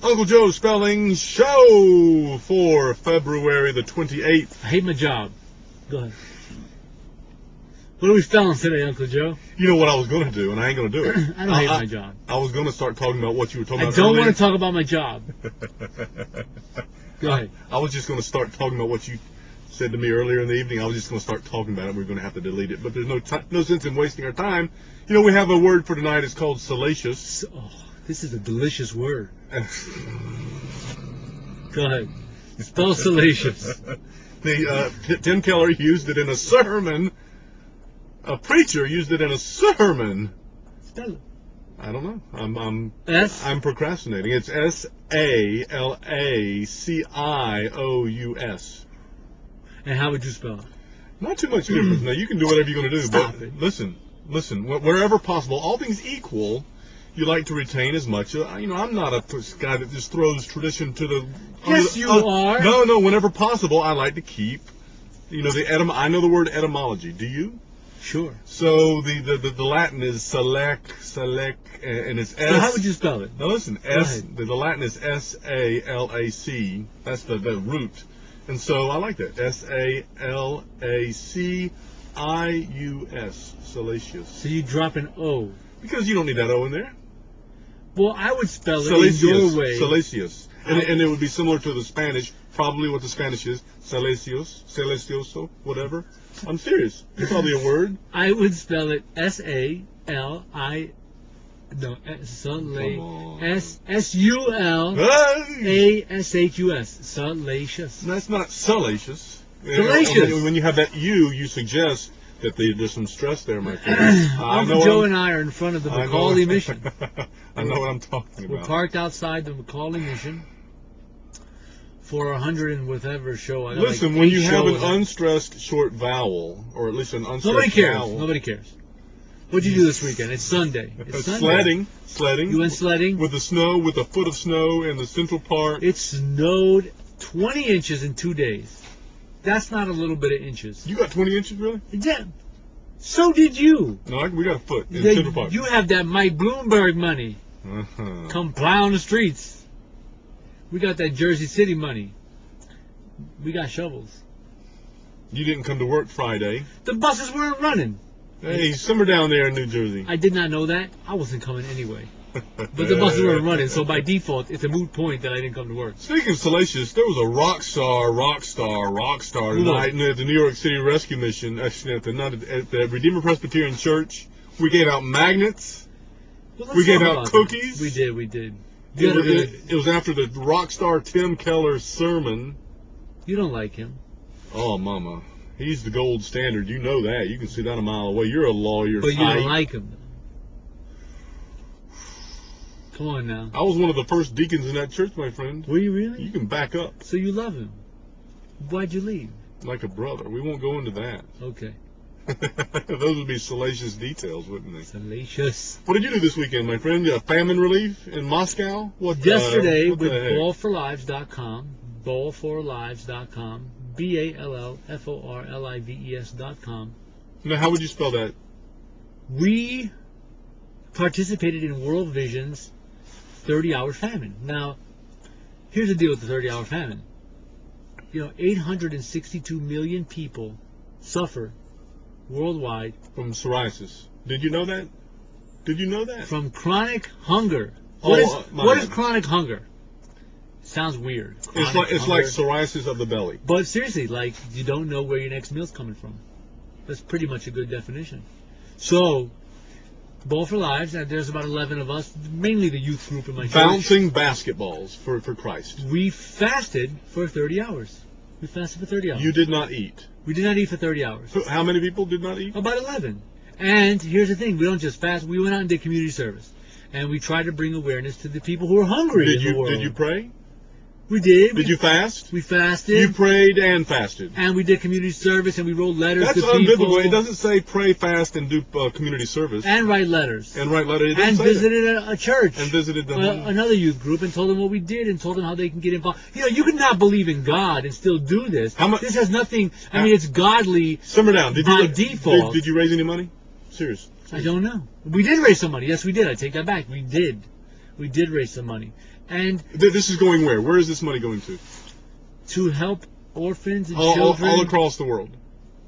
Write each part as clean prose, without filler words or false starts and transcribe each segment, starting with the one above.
Uncle Joe spelling show for February the 28th. I hate my job. Go ahead. What are we spelling today, Uncle Joe? You know what I was going to do, and I ain't going to do it. I don't hate my job. I was going to start talking about what you were talking about I don't earlier. want to talk about my job. Go ahead. I was just going to start talking about what you said to me earlier in the evening. I was just going to start talking about it. We're going to have to delete it. But there's no sense in wasting our time. You know, we have a word for tonight. It's called salacious. Oh, this is a delicious word. Go ahead. Spell salacious. Tim Keller used it in a sermon. A preacher used it in a sermon. Spell it. I don't know. I'm procrastinating. It's SALACIOUS. And how would you spell it? Not too much difference. Now you can do whatever you're going to do. Stop but it. Listen. Wherever possible, all things equal, you like to retain as much. I'm not a guy that just throws tradition to the. Yes, you are. No. Whenever possible, I like to keep. I know the word etymology. Do you? Sure. So the Latin is selec, and it's S. So how would you spell it? Now listen, the Latin is SALAC. That's the root, and so I like that. SALACIUS, salacious. So you drop an O. Because you don't need that O in there. Well, I would spell it Salacious, in your way. Salacious. And it would be similar to the Spanish, probably what the Spanish is, salacios, salacioso, whatever. I'm serious. It's probably a word. I would spell it S-U-L. Salacious. That's not salacious. Salacious. When you have that U, you suggest that there's some stress there, my friend. Uncle Joe and I are in front of the Macaulay Mission. I know what I'm talking about. We're parked outside the Macaulay Mission for 100 and whatever show. Listen, when you have an unstressed short vowel, or at least an unstressed vowel. Nobody cares. What'd you do this weekend? It's Sunday. Sledding. You went sledding? With a foot of snow in the Central Park. It snowed 20 inches in 2 days. That's not a little bit of inches. You got 20 inches, really? Yeah. So did you. No, we got a foot in Central Park. You have that Mike Bloomberg money. Come plow the streets. We got that Jersey City money. We got shovels. You didn't come to work Friday. The buses weren't running. Hey, simmer down there in New Jersey. I did not know that. I wasn't coming anyway. But the buses weren't running, so by default, it's a moot point that I didn't come to work. Speaking of salacious, there was a rock star tonight at the New York City Rescue Mission, at the Redeemer Presbyterian Church. We gave out magnets. We gave out cookies. We did. It was after the rock star Tim Keller sermon. You don't like him. Oh, mama. He's the gold standard. You know that. You can see that a mile away. You're a lawyer. But you don't like him. Come on now. I was one of the first deacons in that church, my friend. Were you really? You can back up. So you love him. Why'd you leave? Like a brother. We won't go into that. Okay. Those would be salacious details, wouldn't they? Salacious. What did you do this weekend, my friend? Famine relief in Moscow? Yesterday with ballforlives.com, ballforlives.com, BALLFORLIVES.com. Now, how would you spell that? We participated in World Vision's 30-hour famine. Now, here's the deal with the 30-hour famine. 862 million people suffer worldwide from psoriasis. Did you know that? From chronic hunger. What is chronic hunger? Sounds weird. It's like psoriasis of the belly. But seriously, like you don't know where your next meal's coming from. That's pretty much a good definition. So, Ball for Lives, and there's about 11 of us, mainly the youth group in my church. Bouncing basketballs for Christ. We fasted for 30 hours. We fasted for 30 hours. You did not eat. We did not eat for 30 hours. So how many people did not eat? About 11. And here's the thing. We don't just fast. We went out and did community service. And we tried to bring awareness to the people who are hungry in the world. Did you pray? We did. Did you fast? We fasted. You prayed and fasted. And we did community service, and we wrote letters to people. That's unbiblical. It doesn't say pray, fast, and do community service. And write letters. And write letters. And visited a church. And visited another youth group and told them what we did and told them how they can get involved. You could not believe in God and still do this. This has nothing. It's godly. Simmer down. By default. Did you raise any money? Serious. I don't know. We did raise some money. Yes, we did. I take that back. We did. We did raise some money. And This is going where? Where is this money going to help orphans and to? children. All across the world.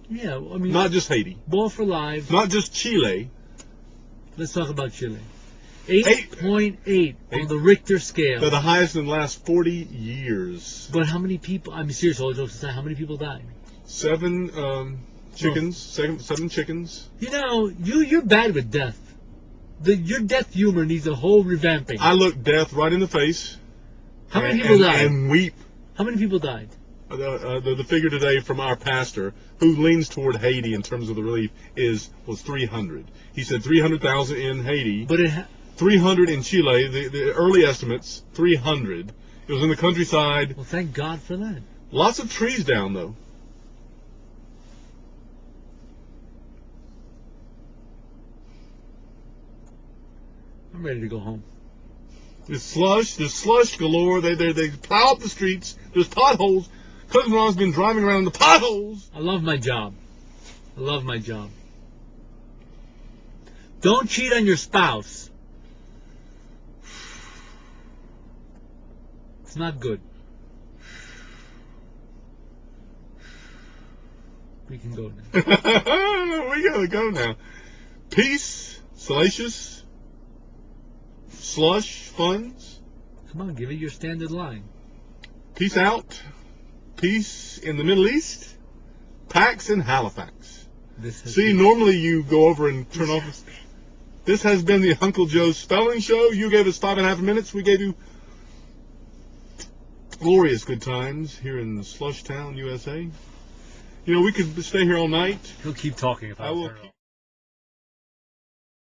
Yeah, I mean, Not just Haiti. Ball for Lives. Not just Chile. Let's talk about Chile. 8.8 on the Richter scale. They're the highest in the last 40 years. But how many people? I'm serious. All jokes aside, how many people died? 7 chickens. 7 chickens. You know, you're bad with death. Your death humor needs a whole revamping. I look death right in the face. How many people died? And weep. How many people died? The figure today from our pastor, who leans toward Haiti in terms of the relief, was 300. He said 300,000 in Haiti. But 300 in Chile. The early estimates, 300. It was in the countryside. Well, thank God for that. Lots of trees down, though. I'm ready to go home. There's slush galore. They plow up the streets. There's potholes. Cousin Ron's been driving around in the potholes. I love my job. Don't cheat on your spouse. It's not good. We can go now. We gotta go now. Peace, salacious, slush, funds. Come on, give it your standard line. Peace out. Peace in the Middle East. Pax in Halifax. See, normally you go over and turn off. This has been the Uncle Joe's Spelling Show. You gave us 5.5 minutes. We gave you glorious good times here in Slushtown, USA. You know, we could stay here all night. He'll keep talking if I will turn it off.